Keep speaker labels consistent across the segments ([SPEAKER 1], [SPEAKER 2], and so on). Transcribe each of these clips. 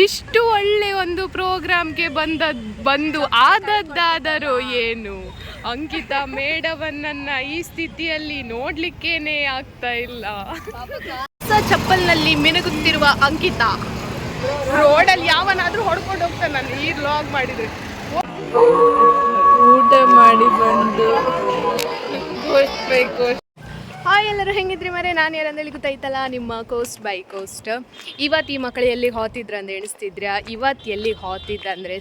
[SPEAKER 1] ಇಷ್ಟು ಒಳ್ಳೆ ಒಂದು ಪ್ರೋಗ್ರಾಮ್ಗೆ ಬಂದು ಆದದ್ದಾದರೂ ಏನು, ಅಂಕಿತಾ ಮೇಡವನ್ನ ಈ ಸ್ಥಿತಿಯಲ್ಲಿ ನೋಡ್ಲಿಕ್ಕೇನೆ ಆಗ್ತಾ ಇಲ್ಲ. ಹೊಸ ಚಪ್ಪಲ್ನಲ್ಲಿ ಮಿನುಗುತ್ತಿರುವ ಅಂಕಿತಾ ರೋಡಲ್ಲಿ ಯಾವನಾದ್ರೂ ಹೊಡ್ಕೊಂಡು ಹೋಗ್ತಾನೆ. ನಾನು ಈ ವ್ಲಾಗ್ ಮಾಡಿದ್ರೆ ಊಟ ಮಾಡಿ ಬಂದು ಹಾಯ್ ಎಲ್ಲರೂ ಹೆಂಗಿದ್ರಿ ಮರೆ, ನಾನು ಯಾರಂದೇಳಿ ಗೊತ್ತಾಯ್ತಲ್ಲ, ನಿಮ್ಮ ಕೋಸ್ಟ್ ಬೈ ಕೋಸ್ಟ್. ಇವತ್ತು ಈ ಮಕ್ಕಳು ಎಲ್ಲಿ ಹೋತಿದ್ರು ಅಂತ ಎಣಿಸ್ತಿದ್ರ. ಇವತ್ತು ಎಲ್ಲಿ ಹೋತಿದ್ರು ಅಂದರೆ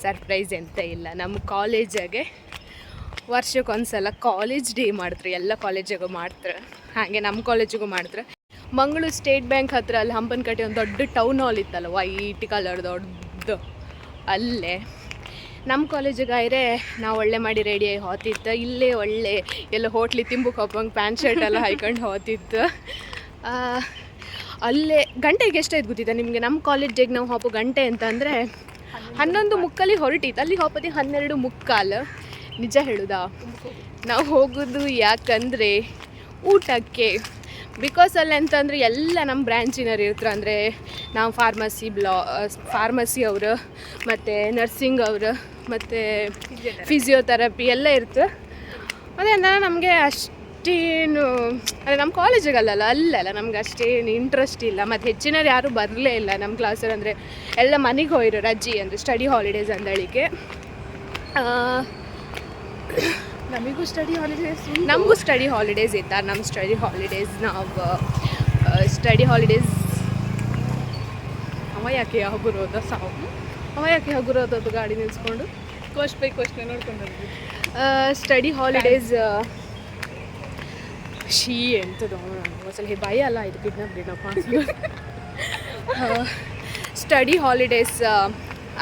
[SPEAKER 1] ಸರ್ಪ್ರೈಸ್ ಎಂತ ಇಲ್ಲ, ನಮ್ಮ ಕಾಲೇಜಾಗೆ ವರ್ಷಕ್ಕೊಂದ್ಸಲ ಕಾಲೇಜ್ ಡೇ ಮಾಡ್ತಾರೆ. ಎಲ್ಲ ಕಾಲೇಜಿಗೂ ಮಾಡ್ತಾರೆ, ಹಾಗೆ ನಮ್ಮ ಕಾಲೇಜಿಗೂ ಮಾಡ್ತಾರೆ. ಮಂಗಳೂರು ಸ್ಟೇಟ್ ಬ್ಯಾಂಕ್ ಹತ್ರ ಅಲ್ಲಿ ಹಂಪನಕಟ್ಟೆ ಒಂದು ದೊಡ್ಡ ಟೌನ್ ಹಾಲ್ ಇತ್ತಲ್ಲ, ವೈಟ್ ಕಲರ್ ದೊಡ್ಡದು, ಅಲ್ಲೇ ನಮ್ಮ ಕಾಲೇಜಿಗಾಯ್ರೆ ನಾವು ಒಳ್ಳೆ ಮಾಡಿ ರೆಡಿಯಾಗಿ ಹೋತಿತ್ತು. ಇಲ್ಲೇ ಒಳ್ಳೆ ಎಲ್ಲ ಹೋಟ್ಲಿ ತಿಂಬುಕ್ಕೆ ಹೋಗಂಗೆ ಪ್ಯಾಂಟ್ ಶರ್ಟ್ ಎಲ್ಲ ಹಾಯ್ಕೊಂಡು ಹೋತಿತ್ತು. ಅಲ್ಲೇ ಗಂಟೆಗೆ ಎಷ್ಟಾಯ್ತು ಗೊತ್ತಿತ್ತು ನಿಮಗೆ? ನಮ್ಮ ಕಾಲೇಜ್ ಡೇಗೆ ನಾವು ಹೋಗೋ ಗಂಟೆ ಅಂತಂದರೆ 11:30 ಹೊರಟಿತ್ತು. ಅಲ್ಲಿ ಹೋಗೋದು 12:15. ನಿಜ ಹೇಳುದಾ, ನಾವು ಹೋಗೋದು ಯಾಕಂದರೆ ಊಟಕ್ಕೆ. ಬಿಕಾಸ್ ಅಲ್ಲಿ ಅಂತಂದರೆ ಎಲ್ಲ ನಮ್ಮ ಬ್ರ್ಯಾಂಚಿನವ್ರು ಇರ್ತಾರೆ. ಅಂದರೆ ನಾವು ಫಾರ್ಮಸಿ ಅವರು, ಮತ್ತು ನರ್ಸಿಂಗ್ ಅವರು, ಮತ್ತು ಫಿಸಿಯೋಥೆರಪಿ ಎಲ್ಲ ಇರ್ತದೆ. ಅದೇ ನಮಗೆ ಅಷ್ಟೇನು, ಅದೇ ನಮ್ಮ ಕಾಲೇಜಿಗಲ್ಲ ಅಲ್ಲೆಲ್ಲ ನಮ್ಗೆ ಅಷ್ಟೇನು ಇಂಟ್ರೆಸ್ಟ್ ಇಲ್ಲ. ಮತ್ತು ಹೆಚ್ಚಿನವ್ರು ಯಾರೂ ಬರಲೇ ಇಲ್ಲ ನಮ್ಮ ಕ್ಲಾಸಲ್ಲಿ. ಅಂದರೆ ಎಲ್ಲ ಮನೆಗೆ ಹೋಗಿರೋ ರಜೆ, ಅಂದರೆ ಸ್ಟಡಿ ಹಾಲಿಡೇಸ್ ಅಂದಳಿಕೆ. ನಮಗೂ ಸ್ಟಡಿ ಹಾಲಿಡೇಸ್ ಇತ್ತ. ನಮ್ಮ ಸ್ಟಡಿ ಹಾಲಿಡೇಸ್ ಅವ ಯಾಕೆ ಹಗುರೋದ ಅದು ಗಾಡಿ ನಿಲ್ಸ್ಕೊಂಡು ಕ್ವಶ್ನೆ ನೋಡ್ಕೊಂಡು ಸ್ಟಡಿ ಹಾಲಿಡೇಸ್ ಎಂಥದ್ದು ಒಂದ್ಸಲ ಭಯ ಅಲ್ಲ, ಇದು ಕಿಡ್ನಾಪ್ ಸ್ಟಡಿ ಹಾಲಿಡೇಸ್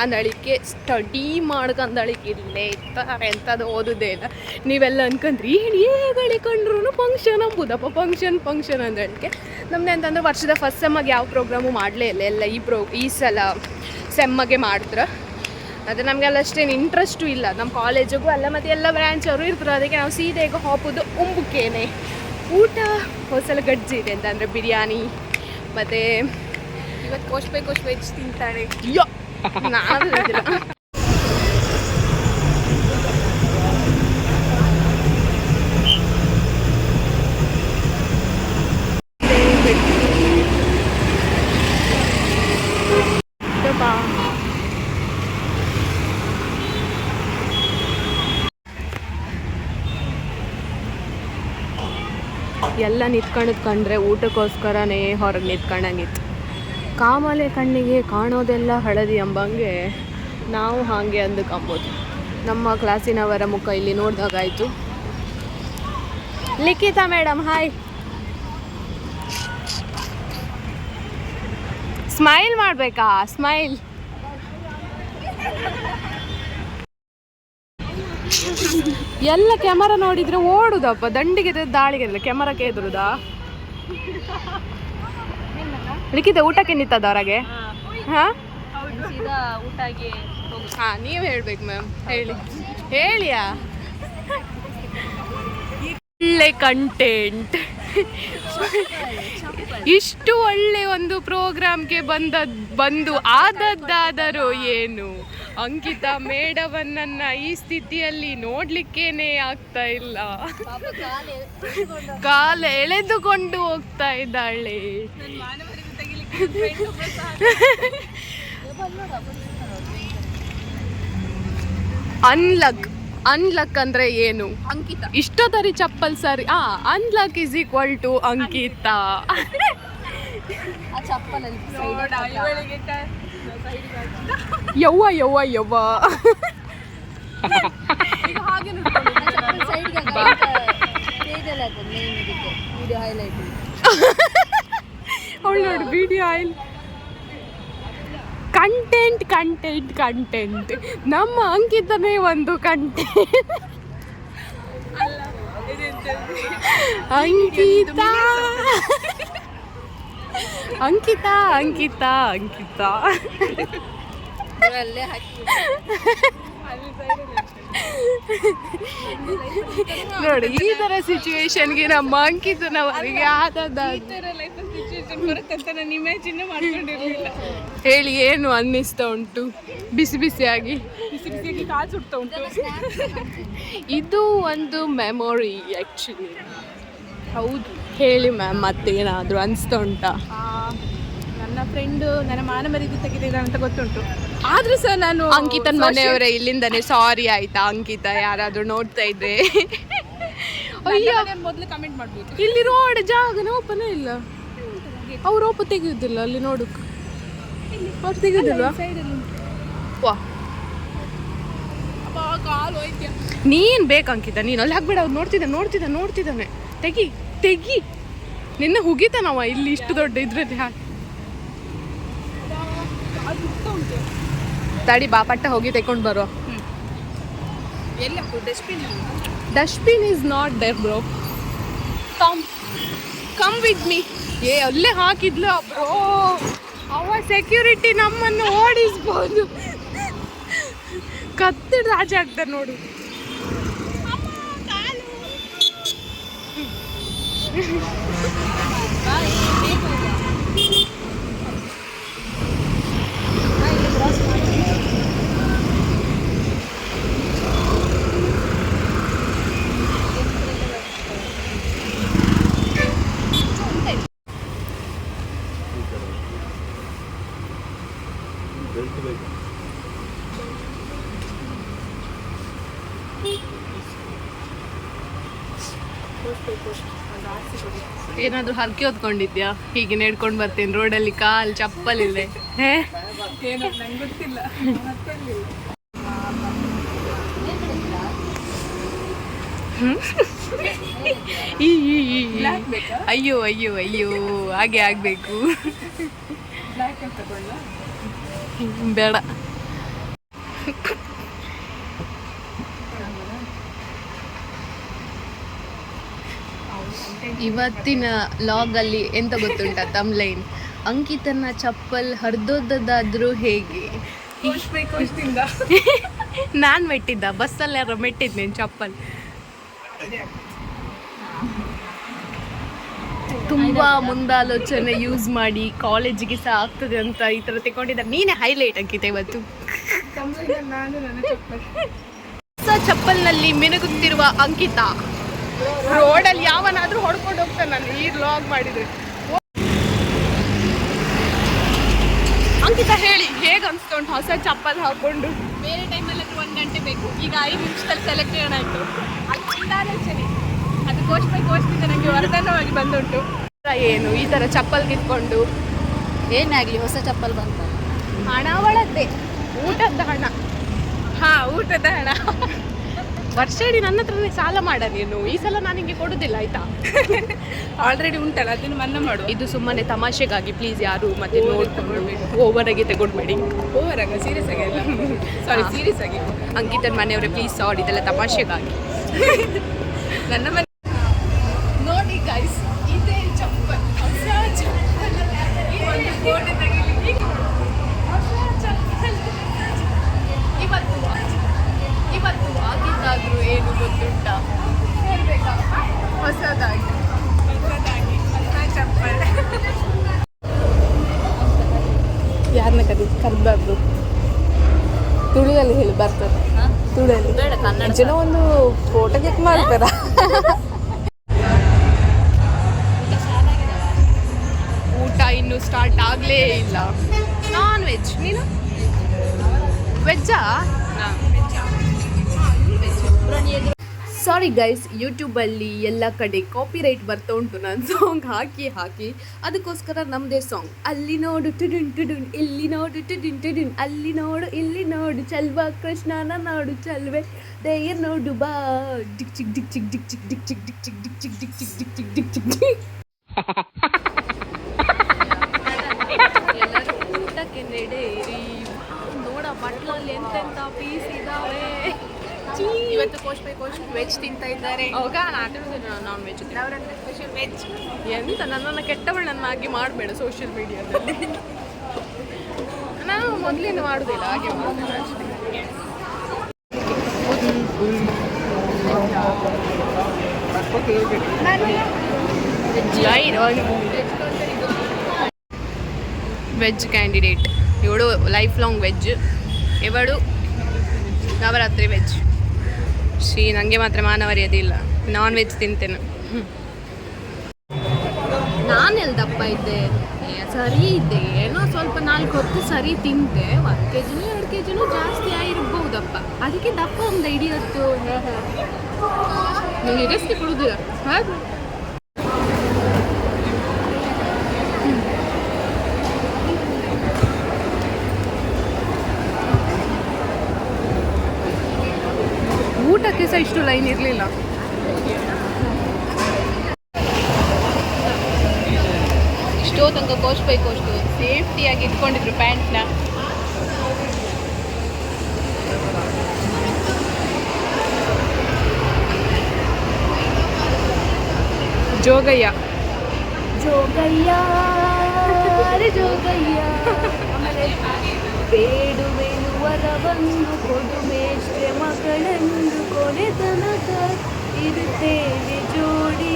[SPEAKER 1] ಅಂದಳಿಕೆ ಸ್ಟಡಿ ಮಾಡ್ಕೊಂಡಳಿಕೆ ಇಲ್ಲೇ ಇರ್ತಾರೆ, ಎಂಥದ್ದು ಓದೋದೇ ಇಲ್ಲ. ನೀವೆಲ್ಲ ಅನ್ಕೊಂಡ್ರಿ ಹೇಳಿಕೊಂಡ್ರು ಫಂಕ್ಷನ್ ಅಂಬುದಪ್ಪ, ಫಂಕ್ಷನ್ ಅಂದಳಿಕೆ. ನಮ್ದು ಅಂತಂದ್ರೆ ವರ್ಷದ ಫಸ್ಟ್ ಸೆಮ್ಮಗೆ ಯಾವ ಪ್ರೋಗ್ರಾಮು ಮಾಡಲೇ ಇಲ್ಲ, ಎಲ್ಲ ಈ ಸಲ ಸೆಮ್ಮಗೆ ಮಾಡ್ತಾರೆ. ಅದು ನಮಗೆಲ್ಲ ಅಷ್ಟೇನು ಇಂಟ್ರೆಸ್ಟು ಇಲ್ಲ ನಮ್ಮ ಕಾಲೇಜಿಗೂ ಅಲ್ಲ, ಮತ್ತು ಎಲ್ಲ ಬ್ರ್ಯಾಂಚ್ ಅವರು ಇರ್ತಾರೆ. ಅದಕ್ಕೆ ನಾವು ಸೀದಾ ಈಗ ಹೋಗೋದು ಉಂಬುಕೇನೆ. ಊಟ ಹೊಸಲ ಗಜ್ಜಿ ಇದೆ ಅಂತ, ಅಂದರೆ ಬಿರಿಯಾನಿ. ಮತ್ತು ಇವತ್ತು ಕೋಶ್ ವೆಜ್ ತಿಂತಾಳೆ. ನಾನು ಎಲ್ಲ ನಿಂತ್ಕೊಂಡ್ರೆ ಊಟಕ್ಕೋಸ್ಕರನೇ ಹೊರಗೆ ನಿಂತ್ಕೊಂಡಂಗಿತ್ತು. ಕಾಮಲೆ ಕಣ್ಣಿಗೆ ಕಾಣೋದೆಲ್ಲ ಹಳದಿ ಎಂಬಂಗೆ ನಾವು ಹಾಗೆ ಅಂದುಕೊಂಬೋದು. ನಮ್ಮ ಕ್ಲಾಸಿನವರ ಮುಖ ಇಲ್ಲಿ ನೋಡಿದಾಗಾಯಿತು. ಲಿಖಿತಾ ಮೇಡಮ್ ಹಾಯ್, ಸ್ಮೈಲ್ ಮಾಡಬೇಕಾ? ಸ್ಮೈಲ್. ಎಲ್ಲ ಕ್ಯಾಮರಾ ನೋಡಿದರೆ ಓಡುದಪ್ಪ, ದಂಡಿಗೆ ದಾಳಿಗೆ ಕ್ಯಾಮರಾಕ್ಕೆ ಎದುರುದಾ? ಲಿಖಿತ ಊಟಕ್ಕೆ ನಿಂತದ ಹೊರಗೆ? ಹಾಂ, ನೀವು ಹೇಳ್ಬೇಕು ಮ್ಯಾಮ್. ಹೇಳಿಯಾ? ಒಳ್ಳೆ ಕಂಟೆಂಟ್. ಇಷ್ಟು ಒಳ್ಳೆ ಒಂದು ಪ್ರೋಗ್ರಾಮ್ಗೆ ಬಂದು ಆದದ್ದಾದರೂ ಏನು, ಅಂಕಿತಾ ಮೇಡವನ್ನ ಈ ಸ್ಥಿತಿಯಲ್ಲಿ ನೋಡ್ಲಿಕ್ಕೇನೆ ಆಗ್ತಾ ಇಲ್ಲ. ಕಾಲ ಎಳೆದುಕೊಂಡು ಹೋಗ್ತಾ ಇದ್ದಾಳೆ. ಅನ್ಲಕ್ ಅಂದ್ರೆ ಏನು? ಅಂಕಿತಾ ಇಷ್ಟೊತ್ತರಿ ಚಪ್ಪಲ್ ಸರಿ. ಅನ್ಲಕ್ ಇಸ್ ಈಕ್ವಲ್ ಟು ಅಂಕಿತಾ. ಯವ್ವ ಅವಳು ನೋಡಿ ವಿಡಿಯೋ ಆಯಿಲ್. ಕಂಟೆಂಟ್ ನಮ್ಮ ಅಂಕಿತನೇ ಒಂದು ಕಂಟೆಂಟ್. ಅಂಕಿತಾ ನೋಡಿ ಈ ತರ ಸಿಚುವೇಶನ್ಗೆ ನಮ್ಮ ಅಂಕಿತ ಅವರಿಗೆ ಹೇಳಿ ಏನು ಅನ್ನಿಸ್ತಾ ಉಂಟು ಬಿಸಿ ಬಿಸಿಯಾಗಿ
[SPEAKER 2] ಕಾಲು ಸುಡ್ತಾ ಉಂಟು.
[SPEAKER 1] ಇದು ಒಂದು ಮೆಮೊರಿ ಆ್ಯಕ್ಚುಲಿ. ಹೌದು ಹೇಳಿ ಮ್ಯಾಮ್, ಮತ್ತೇನಾದರೂ ಅನಿಸ್ತಾ ಉಂಟಾ?
[SPEAKER 2] ನನ್ನ ಫ್ರೆಂಡು ನನ್ನ ಮಾನ ಮರ್ಯಾದೆ ತೆಗೆದಿದ್ದ ಅಂತ ಗೊತ್ತುಂಟು, ಆದ್ರೂ ಸಹ ನಾನು
[SPEAKER 1] ಅಂಕಿತನ ಮನೆಯವರೇ ಇಲ್ಲಿಂದಾನೆ ಸಾರಿ ಆಯ್ತಾ ಅಂಕಿತ, ಯಾರಾದರೂ ನೋಡ್ತಾ ಇದ್ರೆ
[SPEAKER 2] ಅಯ್ಯೋ ಮೊದಲು ಕಮೆಂಟ್ ಮಾಡ್ಬೋದು.
[SPEAKER 1] ಇಲ್ಲಿ ರೋಡ್ ಜಾಗನ ಓಪನೇ ಇಲ್ಲ, ಅವ್ರು ಓಪ ತೆಗೆಯುವುದಿಲ್ಲ ಅಲ್ಲಿ ನೋಡಕ್ಕೆ, ಅವ್ರು ತೆಗೆಯುವುದಿಲ್ಲ. ವಾ
[SPEAKER 2] ಕಾಲು ಹೋಯ್ತ್ಯ.
[SPEAKER 1] ನೀನು ಬೇಕಂಕಿತ, ನೀನು ಅಲ್ಲಿ ಹಾಕ್ಬೇಡ, ಅವ್ರು ನೋಡ್ತಿದ್ದಾನೆ. ತೆಗಿ ನಿನ್ನೆ ಹುಗಿತಾನವ ಇಲ್ಲಿ ಇಷ್ಟು ದೊಡ್ಡ ಇದ್ರಲ್ಲಿ ಹಾಕಿ. ತಡಿ ಬಾಪಟ್ಟ ಹೋಗಿ ತೆಕೊಂಡು ಬರೋ. Dustbin is not there bro. Come with me. ಅಲ್ಲೇ ಹಾಕಿದ್ಲು ಬ್ರೋ, ಅವ ಸೆಕ್ಯೂರಿಟಿ ನಮ್ಮನ್ನು ಓಡಿಸ್ಬೋದು. ಕತ್ತಿಡ್ ಆಚೆ ಆಗ್ತಾರೆ ನೋಡು. ಏನಾದ್ರೂ ಹರಕೆ ಹೊತ್ಕೊಂಡಿದ್ಯಾ? ಹೀಗೆ ನೆಡ್ಕೊಂಡು ಬರ್ತೀನಿ ರೋಡಲ್ಲಿ, ಕಾಲು ಚಪ್ಪಲ್ ಇದೆ.
[SPEAKER 2] ಗೊತ್ತಿಲ್ಲ.
[SPEAKER 1] ಅಯ್ಯೋ ಹಾಗೆ ಆಗ್ಬೇಕು. ಬೇಡ. ಇವತ್ತಿನ ಲಾಗಲ್ಲಿ ಎಂತ ಗೊತ್ತುಂಟಾ ತಮ್ಲೈನ್? ಅಂಕಿತನ ಚಪ್ಪಲ್ ಹರಿದೋದಾದ್ರೂ ಹೇಗೆ? ನಾನು ಮೆಟ್ಟಿದ್ದ ಬಸ್ಸಲ್ಲಿ ಯಾರೋ ಮೆಟ್ಟಿದ್ನೇನು ಚಪ್ಪಲ್. ತುಂಬಾ ಮುಂದಾಲೋಚನೆ ಯೂಸ್ ಮಾಡಿ ಕಾಲೇಜಿಗೆ ಸಹ ಆಗ್ತದೆ ಅಂತ ಈ ಥರ ತಗೊಂಡಿದ್ದ. ನೀನೇ ಹೈಲೈಟ್ ಅಂಕಿತ ಇವತ್ತು. ಹೊಸ ಚಪ್ಪಲ್ನಲ್ಲಿ ಮಿನುಗುತ್ತಿರುವ ಅಂಕಿತ. ರೋಡಲ್ಲಿ ಯಾವನಾದ್ರೂ ಹೊಡ್ಕೊಂಡು ಹೋಗ್ತಾನೆ ನಾನು ಈ ವ್ಲಾಗ್ ಮಾಡಿದ್ರೆ. ಅಂಕಿತ ಹೇಳಿ, ಹೇಗೆ ಅನ್ಸ್ತಾ ಉಂಟು ಹೊಸ ಚಪ್ಪಲ್ ಹಾಕೊಂಡು?
[SPEAKER 2] ಬೇರೆ ಟೈಮಲ್ಲಿ 1 ಗಂಟೆ ಬೇಕು, ಈಗ 5 ನಿಮಿಷದಲ್ಲಿ ಸೆಲೆಕ್ಷನ್ ಆಯಿತು. ಅದು ಮುಂದಾಲೋಚನೆ, ಅದು ಕೋಷ್ಮಿಂದ ನನಗೆ ವರದಾನವಾಗಿ ಬಂದುಂಟು.
[SPEAKER 1] ಏನು ಈ ಥರ ಚಪ್ಪಲ್ ಕಿತ್ಕೊಂಡು
[SPEAKER 2] ಏನಾಗಲಿ, ಹೊಸ ಚಪ್ಪಲ್ ಬಂತ.
[SPEAKER 1] ಹಣ ಒಳದ್ದೆ, ಊಟದ ಹಣ.
[SPEAKER 2] ಊಟದ ಹಣ.
[SPEAKER 1] ವರ್ಷ ಇಡೀ ನನ್ನ ಹತ್ರನೇ ಸಾಲ ಮಾಡ ನೀನು. ಈ ಸಲ ನಾನು ನಿಮಗೆ ಕೊಡೋದಿಲ್ಲ ಆಯ್ತಾ?
[SPEAKER 2] ಆಲ್ರೆಡಿ ಉಂಟಲ್ಲ, ಅದನ್ನು ಮನ್ನಾ ಮಾಡು.
[SPEAKER 1] ಇದು ಸುಮ್ಮನೆ ತಮಾಷೆಗಾಗಿ, ಪ್ಲೀಸ್ ಯಾರು ಮತ್ತೆ ಓವರಾಗಿ ತಗೊಳ್ಬೇಡಿ.
[SPEAKER 2] ಓವರಾಗ ಸೀರಿಯಸ್ ಆಗಿ ಅಲ್ಲ, ಸಾರಿ ಸೀರಿಯಸ್ ಆಗಿ.
[SPEAKER 1] ಅಂಕಿತನ ಮನೆಯವರೇ ಪ್ಲೀಸ್ ಸಾರಿ, ಇದೆಲ್ಲ ತಮಾಷೆಗಾಗಿ.
[SPEAKER 2] ನನ್ನ ಮನೆ
[SPEAKER 1] ನೋಡಿ ಗೈಸ್, ಇದೇ ಚಪ್ಪಲ್, ಹೊಸ ಚಪ್ಪಲ್. ಫೋಟೋ ತೆಗಿಲಿಕ್ಕೆ ಹೊಸ ಚಪ್ಪಲ್. ಇವತ್ತು ಆಗಿದ್ದಾದ್ರೂ ಏನು ಗೊತ್ತುಂಟಾ? ಹೇಳ್ಬೇಕಾ? ಹೊಸದಾಗಿ ಹೊಸ ಚಪ್ಪಲ್. ಯಾರನ್ನ ಕರಿಬಾರ್ದು, ತುಳುಯಲ್ಲಿ ಹೇಳಿ ಬರ್ತದೆ. ತುಳುಯಲ್ಲಿ ಜನ ಒಂದು ಫೋಟೋ ಕ್ಲಿಕ್ ಮಾಡ್ತಾರ. ಊಟ ಇನ್ನೂ ಸ್ಟಾರ್ಟ್ ಆಗಲೇ ಇಲ್ಲ. ನಾನ್ ವೆಜ್, ನೀನು ವೆಜ್ಜಾ? ಸಾರಿ ಗೈಸ್, ಯೂಟ್ಯೂಬಲ್ಲಿ ಎಲ್ಲ ಕಡೆ ಕಾಪಿರೈಟ್ ಬರ್ತಾ ಉಂಟು ನನ್ನ ಸಾಂಗ್ ಹಾಕಿ. ಅದಕ್ಕೋಸ್ಕರ ನಮ್ಮದೇ ಸಾಂಗ್. ಅಲ್ಲಿ ನೋಡು ಟುಡುನ್ ಟುಡುನ್, ಇಲ್ಲಿ ನೋಡು ಟುಡುನ್ ಟುಡುನ್, ಅಲ್ಲಿ ನೋಡು ಇಲ್ಲಿ ನೋಡು, ಚಲ್ವಾ ಕೃಷ್ಣನ ನೋಡು ಚಲ್ವೆ ದೇಯ ನೋಡು ಬಾ, ಡಿಕ್ ಚಿಕ್ ಡಿಕ್ ಚಿಕ್ ಡಿಕ್ ಚಿಕ್ ಡಿಕ್ ಚಿಕ್ ಡಿಕ್ ಚಿಕ್ ಡಿಕ್ ಚಿಕ್ ಡಿಕ್ ಚಿಕ್ ಡಿಕ್ ಚಿಕ್ ಡಿಕ್ ಚಿಕ್ ಡಿಕ್. ಎಲ್ಲರೂ ಊಟಕ್ಕೆ ನಡೆಯಿರಿ. ನೋಡ ಬಟ್ಲಲ್ಲಿ ಎಂತೆಂಥ ಪೀಸ್ ಇದ್ದಾವೆ.
[SPEAKER 2] ಇವತ್ತು ಕೋಶ್ ವೆಜ್ ತಿಂತಾ ಇದ್ದಾರೆ.
[SPEAKER 1] ಅವಾಗ ನಾನ್ ವೆಜ್
[SPEAKER 2] ವೆಜ್
[SPEAKER 1] ಎಂತ ನನ್ನನ್ನು ಕೆಟ್ಟವಳನ್ನಾಗಿ ಮಾಡಬೇಡ ಸೋಷಿಯಲ್ ಮೀಡಿಯಾದಲ್ಲಿ. ನಾವು ಮೊದಲಿಂದ ಮಾಡೋದಿಲ್ಲ, ಹಾಗೆ ಮಾಡ್ತೇವೆ ಅಷ್ಟೇ. ವೆಜ್ ಕ್ಯಾಂಡಿಡೇಟ್ ಇವಳು ಲೈಫ್ ಲಾಂಗ್ ವೆಜ್, ಇವಳು ನವರಾತ್ರಿ ವೆಜ್. ನನಗೆ ಮಾತ್ರ ಮಾನವರ್ಯದಿಲ್ಲ, ನಾನ್ ವೆಜ್ ತಿಂತೇನೆ. ನಾನೆಲ್ಲಿ ದಪ್ಪ ಇದ್ದೆ, ಸರಿ ಇದ್ದೆ, ಏನೋ ಸ್ವಲ್ಪ 4 ಹೊತ್ತು ಸರಿ ತಿಂತೆ, 1 kg 2 kg ಜಾಸ್ತಿ ಆಗಿರ್ಬಹುದಪ್ಪ, ಅದಕ್ಕೆ ದಪ್ಪ ಒಂದು ಹಿಡಿಯತ್ತು. ನನಗೆ ರೆಸ್ಟ್ ಕೊಡುದಿಲ್ಲ ಹಾಗೆ. ಊಟಕ್ಕೆ ಸಹ ಇಷ್ಟು ಲೈನ್ ಇರಲಿಲ್ಲ. ಇಷ್ಟೋ ತನಕ ಕೋಸ್ಟ್ ಬೈ ಕೋಸ್ಟ್ ಸೇಫ್ಟಿಯಾಗಿ ಇಟ್ಕೊಂಡಿದ್ರು ಪ್ಯಾಂಟ್ನ. ಜೋಗಯ್ಯ ಜೋಗಯ್ಯ ಜೋಗಯ್ಯ ಬೇಡುವೆನು ವರವನ್ನು ಕೊಡು ಮೇಷ್ಟ್ರೆ ಮಗಳಂದು ಕೊನೆ ತನಕ ಇರುತ್ತೇವೆ ಜೋಡಿ.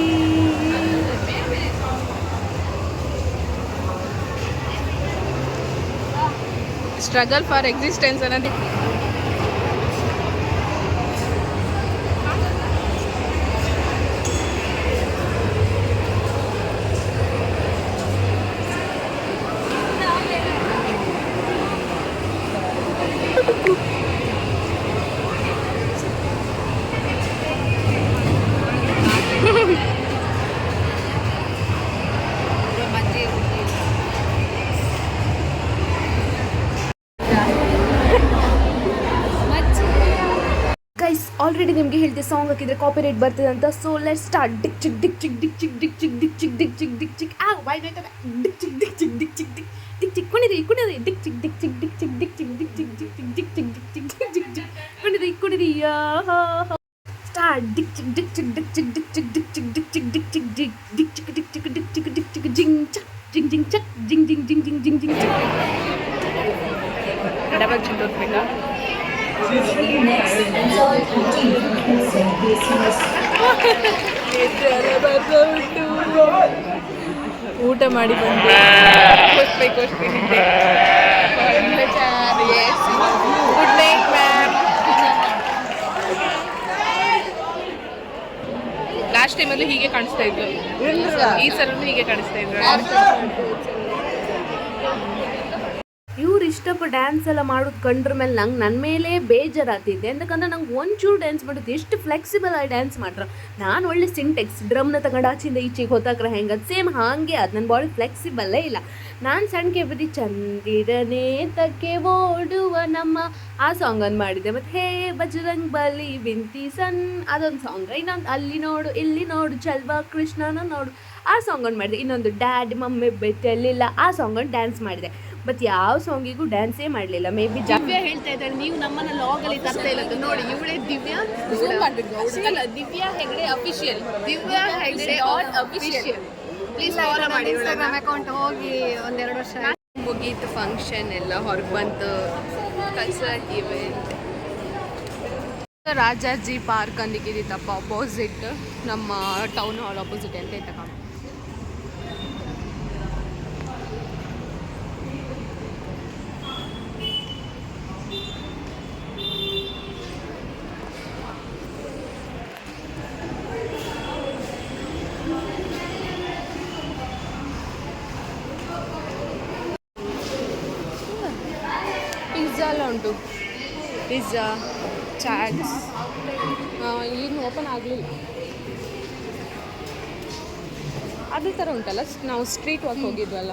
[SPEAKER 1] ಸ್ಟ್ರಗಲ್ ಫಾರ್ ಎಕ್ಸಿಸ್ಟೆನ್ಸ್ ಅನ್ನೋದು. ಆಲ್ರೆಡಿ ನಿಮಗೆ ಹೇಳಿದೆ ಸಾಂಗ್ ಹಾಕಿದ್ರೆ ಕಾಪಿರೈಟ್ ಬರ್ತದೆ ಅಂತ. So let's start. ಡಿಕ್ ಚಿಕ್ ಡಿಕ್ ಚಿಕ್ ಡಿಕ್ ಚಿಕ್ ಡಿಕ್ ಚಿಕ್ ಡಿಕ್ ಚಿಕ್ ಡಿಕ್ ಚಿಕ್ ಡಿಕ್ ಚಿಕ್ ಆ ವೈ ವೇಟ್ ಡಿಕ್ ಚಿಕ್ ಡಿಕ್ ಚಿಕ್ ಡಿಕ್ ಚಿಕ್ ಡಿಕ್ ಡಿಕ್ ಚಿಕ್ ಕುಣಿರಿ ಡಿಕ್ ಚಿಕ್ ಡಿಕ್ ಚಿಕ್ ಡಿಕ್ ಚಿಕ್ ಡಿಕ್ ಚಿಕ್ ಡಿಕ್ ಚಿಕ್ ಡಿಕ್ ಚಿಕ್ ಡಿಕ್ ಚಿಕ್ ಡಿಕ್ ಚಿಕ್ ಡಿಕ್ ಚಿಕ್ ಕುಣಿರಿ ಸ್ಟಾರ್ಟ್. ಡಿಕ್ ಚಿಕ್ ಡಿಕ್ ಚಿಕ್ ಡಿಕ್ ಚಿಕ್ ಡಿಕ್ ಚಿಕ್ ಡಿಕ್ ಚಿಕ್ ಡಿಕ್ ಚಿಕ್ ಡಿಕ್ ಚಿಕ್ ಡಿಕ್ ಡಿಕ್ ಚಿಕ್ ಡಿಕ್ ಚಿಕ್ ಡಿಕ್ ಚಿಕ್ ಡಿಕ್ ಚಿಕ್ ಜಿಂಗ್ ಚಕ್ ಜಿಂಗ್ ಜಿಂಗ್ ಚಕ್ ಜಿಂಗ್ ಜಿಂಗ್ ಜಿಂಗ್ ಜಿಂಗ್ ಜಿಂಗ್ ಜಿಂಗ್ ಚಕ್. ಡಬಲ್ ಚಿಂಗ್ ಹೋಗ್ಬೇಕಾ? ಊಟ ಮಾಡಿ ಬಂದು ಲಾಸ್ಟ್ ಟೈಮಲ್ಲೂ ಹೀಗೆ ಕಾಣಿಸ್ತಾ ಇದ್ರು, ಈ ಸಲೂ ಹೀಗೆ ಕಾಣಿಸ್ತಾ ಇದ್ರು. ಇವ್ರು ಇಷ್ಟಪ್ಪ ಡ್ಯಾನ್ಸ್ ಎಲ್ಲ ಮಾಡೋದು ಕಂಡ್ರ ಮೇಲೆ ನಂಗೆ ನನ್ನ ಮೇಲೆ ಬೇಜಾರಾಗ್ತಿದ್ದೆ. ಯಾಕಂದ್ರೆ ನಂಗೆ ಒಂಚೂರು ಡ್ಯಾನ್ಸ್ ಮಾಡೋದು ಎಷ್ಟು ಫ್ಲೆಕ್ಸಿಬಲ್ ಆಗಿ ಡ್ಯಾನ್ಸ್ ಮಾಡ್ರ. ನಾನು ಒಳ್ಳೆ ಸಿಂಟೆಕ್ಸ್ ಡ್ರಮ್ನ ತಗೊಂಡು ಆಚಿಂದ ಈಚೆಗೆ ಹೊತ್ತಾಕ್ರೆ ಹೆಂಗೆ ಅದು ಸೇಮ್ ಹಾಗೆ ಅದು ನನ್ನ ಬಾಡಿ ಫ್ಲೆಕ್ಸಿಬಲ್ಲೇ ಇಲ್ಲ. ನಾನು ಸಣ್ಣಕ್ಕೆ ಬದಿ ಚಂದಿರನೇ ತಕ್ಕೆ ಓಡುವ ನಮ್ಮ ಆ ಸಾಂಗನ್ನು ಮಾಡಿದ್ದೆ. ಮತ್ತು ಹೇ ಬಜರಂಗ್ ಬಲಿ ಬಿಂತಿ ಸನ್ ಅದೊಂದು ಸಾಂಗ್. ಇನ್ನೊಂದು ಅಲ್ಲಿ ನೋಡು ಇಲ್ಲಿ ನೋಡು ಚಲ್ವಾ ಕೃಷ್ಣನ ನೋಡು ಆ ಸಾಂಗನ್ನು ಮಾಡಿದೆ. ಇನ್ನೊಂದು ಡ್ಯಾಡ್ ಮಮ್ಮಿ ಬೆಟ್ಟಲಿಲ್ಲ ಆ ಸಾಂಗನ್ನು ಡ್ಯಾನ್ಸ್ ಮಾಡಿದೆ. ಬಟ್ ಯಾವ ಸಾಂಗಿಗೂ ಡ್ಯಾನ್ಸೇ ಮಾಡಲಿಲ್ಲ. ಮೇ ಬಿ ದಿವ್ಯಾ ಹೇಳ್ತಾ ಇದ್ದಾಳೆ ನೀವು ನಮ್ಮನ್ನ ಲಾಗಲ್ಲಿ ತರ್ತಾ ಇಲ್ಲ ಅಂತ. ನೋಡಿ ಇವಳೇ ದಿವ್ಯಾ ಅಲ್ಲ, Divya Hegde official, Divya Hegde all official. Please follow ಮಾಡಿ ಇನ್ಸ್ಟಾಗ್ರಾಮ್ ಅಕೌಂಟ್. ಹೋಗಿ 1-2 ವರ್ಷ ಮುಗೀತು ಫಂಕ್ಷನ್ ಎಲ್ಲ, ಹೊರಗೆ ಬಂತು ಕಲ್ಚರಲ್ ಇವೆಂಟ್. ರಾಜಾಜಿ ಪಾರ್ಕ್ ಅಂದಿಕ್ಕಿದಿತ್ತಪ್ಪ ಅಪೋಸಿಟ್, ನಮ್ಮ ಟೌನ್ ಹಾಲ್ ಅಪೋಸಿಟ್ ಅಂತ ಇತ್ತ. ಪಿಜ್ಜಾ ಎಲ್ಲ ಉಂಟು, ಪಿಜ್ಜಾ ಚಾಟ್ಸ್. ಇನ್ನು ಓಪನ್ ಆಗಲಿಲ್ಲ. ಅದೇ ಥರ ಉಂಟಲ್ಲ, ನಾವು ಸ್ಟ್ರೀಟ್ ವಾಕ್ ಹೋಗಿದ್ವಲ್ಲ.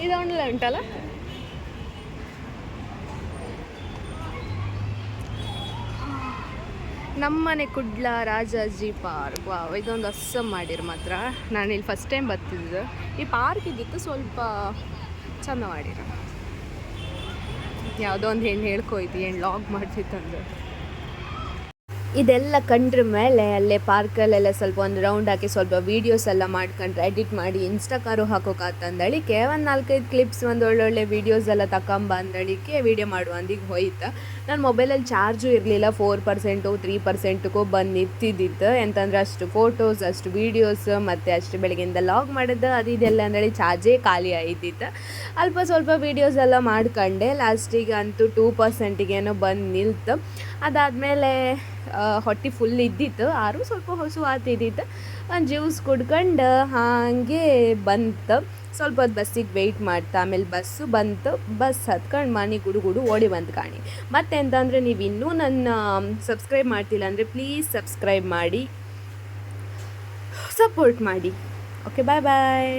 [SPEAKER 1] ಇದೊಂದೆಲ್ಲ ಉಂಟಲ್ಲ. ನಮ್ಮನೆ ಕುಡ್ಲ ರಾಜಾಜಿ ಪಾರ್ಕ್. ವಾವ್, ಇದೊಂದು ಅಸ್ಸಮ್ ಮಾಡಿರು ಮಾತ್ರ. ನಾನು ಇಲ್ಲಿ ಫಸ್ಟ್ ಟೈಮ್ ಬರ್ತಿದ್ದು. ಈ ಪಾರ್ಕ್ ಇದ್ದಿತ್ತು ಸ್ವಲ್ಪ ಚಂದ ಮಾಡಿರು. ಯಾವುದೋ ಒಂದು ಹೆಣ್ಣು ಹೇಳ್ಕೊಯ್ತು, ಏನು ಲಾಗ್ ಮಾಡ್ತಿತ್ತಂದು. ಇದೆಲ್ಲ ಕಂಡ್ರ ಮೇಲೆ ಅಲ್ಲೇ ಪಾರ್ಕಲ್ಲೆಲ್ಲ ಸ್ವಲ್ಪ ಒಂದು ರೌಂಡ್ ಹಾಕಿ ಸ್ವಲ್ಪ ವೀಡಿಯೋಸ್ ಎಲ್ಲ ಮಾಡ್ಕೊಂಡ್ರೆ ಎಡಿಟ್ ಮಾಡಿ ಇನ್ಸ್ಟಾಕಾರು ಹಾಕೋಕತ್ತಂದಳಿಕೆ ಒಂದು 4-5 ಕ್ಲಿಪ್ಸ್ ಒಂದು ಒಳ್ಳೊಳ್ಳೆ ವೀಡಿಯೋಸ್ ಎಲ್ಲ ತಗೊಂಬಂದಳಿಕೆ ವೀಡಿಯೋ ಮಾಡುವ ಅಂದಿಗೆ ಹೋಯ್ತು. ನನ್ನ ಮೊಬೈಲಲ್ಲಿ ಚಾರ್ಜು ಇರಲಿಲ್ಲ, 4% 3%ಗೂ ಬಂದು ನಿಂತಿದ್ದಿತ್ತು. ಎಂತಂದ್ರೆ ಅಷ್ಟು ಫೋಟೋಸ್, ಅಷ್ಟು ವೀಡಿಯೋಸ್ ಮತ್ತು ಅಷ್ಟು ಬೆಳಗ್ಗೆಯಿಂದ ಲಾಗ್ ಮಾಡಿದ್ದು ಅದು ಇದೆಲ್ಲ ಅಂದೇಳಿ ಚಾರ್ಜೇ ಖಾಲಿ ಆಯ್ತಿತ್ತು. ಅಲ್ಪ ಸ್ವಲ್ಪ ವೀಡಿಯೋಸ್ ಎಲ್ಲ ಮಾಡ್ಕೊಂಡೆ. ಲಾಸ್ಟಿಗೆ ಅಂತೂ 2%ಗೇನೋ ಬಂದು ನಿಲ್ತು. ಅದಾದಮೇಲೆ ಹೊಟ್ಟೆ ಫುಲ್ ಇದ್ದಿತ್ತು, ಆರು ಸ್ವಲ್ಪ ಹೊಸು ಆತಿದ್ದಿತ್ತು. ಒಂದು ಜ್ಯೂಸ್ ಕುಡ್ಕೊಂಡು ಹಾಗೆ ಬಂತು. ಸ್ವಲ್ಪ ಹೊತ್ತು ಬಸ್ಸಿಗೆ ವೆಯ್ಟ್ ಮಾಡ್ತಾ ಆಮೇಲೆ ಬಸ್ಸು ಬಂತು. ಬಸ್ ಹತ್ಕೊಂಡು ಮನೆ ಗುಡು ಓಡಿ ಬಂತು ಕಾಣಿ. ಮತ್ತೆಂತಂದರೆ ನೀವು ಇನ್ನೂ ನನ್ನ ಸಬ್ಸ್ಕ್ರೈಬ್ ಮಾಡ್ತಿಲ್ಲ ಅಂದರೆ ಪ್ಲೀಸ್ ಸಬ್ಸ್ಕ್ರೈಬ್ ಮಾಡಿ, ಸಪೋರ್ಟ್ ಮಾಡಿ. ಓಕೆ, ಬಾಯ್ ಬಾಯ್.